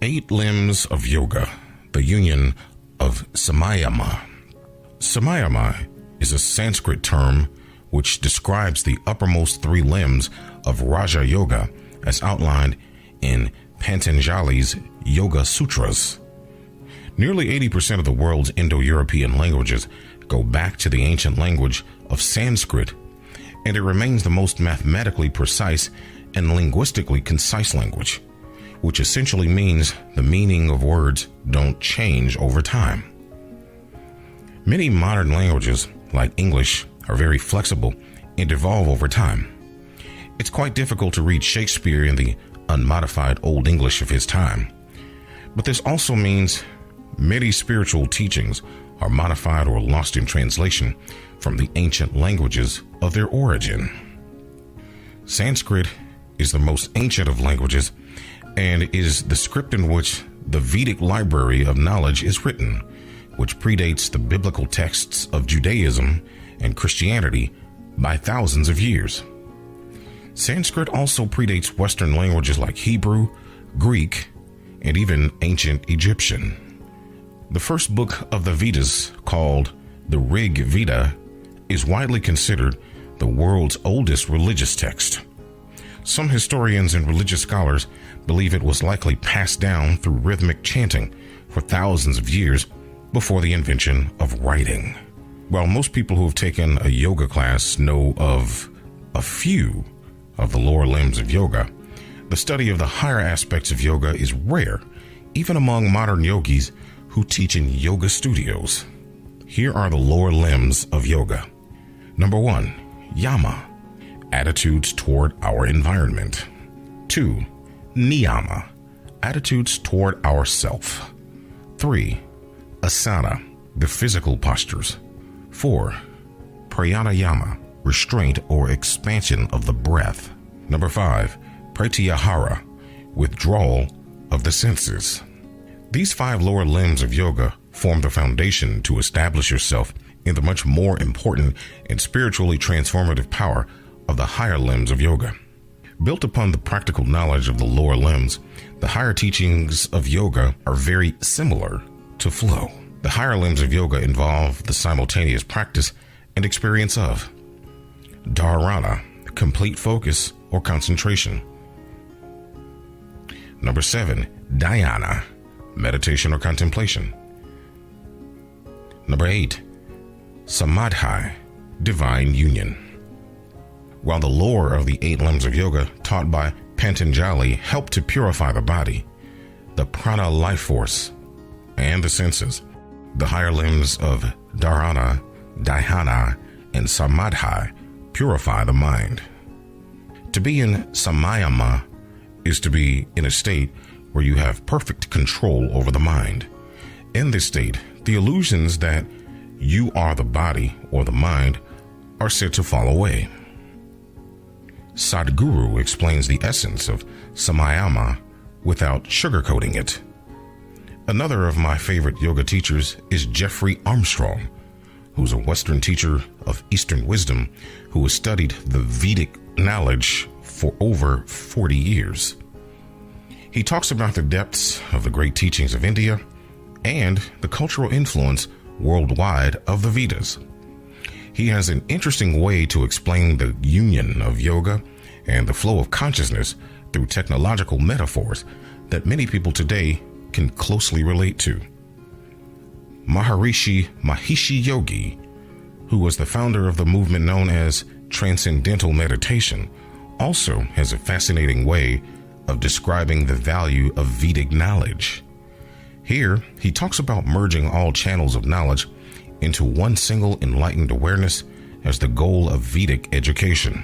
8 limbs of yoga, the union of Samyama. Samyama is a Sanskrit term which describes the uppermost 3 limbs of Raja Yoga as outlined in Patanjali's Yoga Sutras. Nearly 80% of the world's Indo-European languages go back to the ancient language of Sanskrit, and it remains the most mathematically precise and linguistically concise language, which essentially means the meaning of words don't change over time. Many modern languages, like English, are very flexible and evolve over time. It's quite difficult to read Shakespeare in the unmodified Old English of his time, but this also means many spiritual teachings are modified or lost in translation from the ancient languages of their origin. Sanskrit is the most ancient of languages and is the script in which the Vedic library of knowledge is written, which predates the biblical texts of Judaism and Christianity by thousands of years. Sanskrit also predates Western languages like Hebrew, Greek, and even ancient Egyptian. The first book of the Vedas, called the Rig Veda, is widely considered the world's oldest religious text. Some historians and religious scholars believe it was likely passed down through rhythmic chanting for thousands of years before the invention of writing. While most people who have taken a yoga class know of a few of the lower limbs of yoga, the study of the higher aspects of yoga is rare, even among modern yogis who teach in yoga studios. Here are the lower limbs of yoga. Number 1, YAMA, attitudes toward our environment. 2, NIYAMA, attitudes toward ourself. 3, ASANA, the physical postures. 4, PRANAYAMA, restraint or expansion of the breath. Number 5, PRATYAHARA, withdrawal of the senses. These 5 lower limbs of yoga form the foundation to establish yourself in the much more important and spiritually transformative power of the higher limbs of yoga. Built upon the practical knowledge of the lower limbs, the higher teachings of yoga are very similar to flow. The higher limbs of yoga involve the simultaneous practice and experience of DHARANA, complete focus or concentration. Number 7, Dhyana, meditation or contemplation. Number 8, Samadhi, divine union. While the lower of the 8 limbs of yoga taught by Patanjali help to purify the body, the prana life force, and the senses, the higher limbs of dharana, dhyana, and samadhi purify the mind. To be in Samyama is to be in a state where you have perfect control over the mind. In this state, the illusions that you are the body or the mind are said to fall away. Sadhguru explains the essence of Samyama without sugarcoating it. Another of my favorite yoga teachers is Jeffrey Armstrong, who's a Western teacher of Eastern wisdom who has studied the Vedic knowledge for over 40 years. He talks about the depths of the great teachings of India and the cultural influence worldwide of the Vedas. He has an interesting way to explain the union of yoga and the flow of consciousness through technological metaphors that many people today can closely relate to. Maharishi Mahesh Yogi, who was the founder of the movement known as Transcendental Meditation, also has a fascinating way of describing the value of Vedic knowledge. Here, he talks about merging all channels of knowledge into one single enlightened awareness as the goal of Vedic education.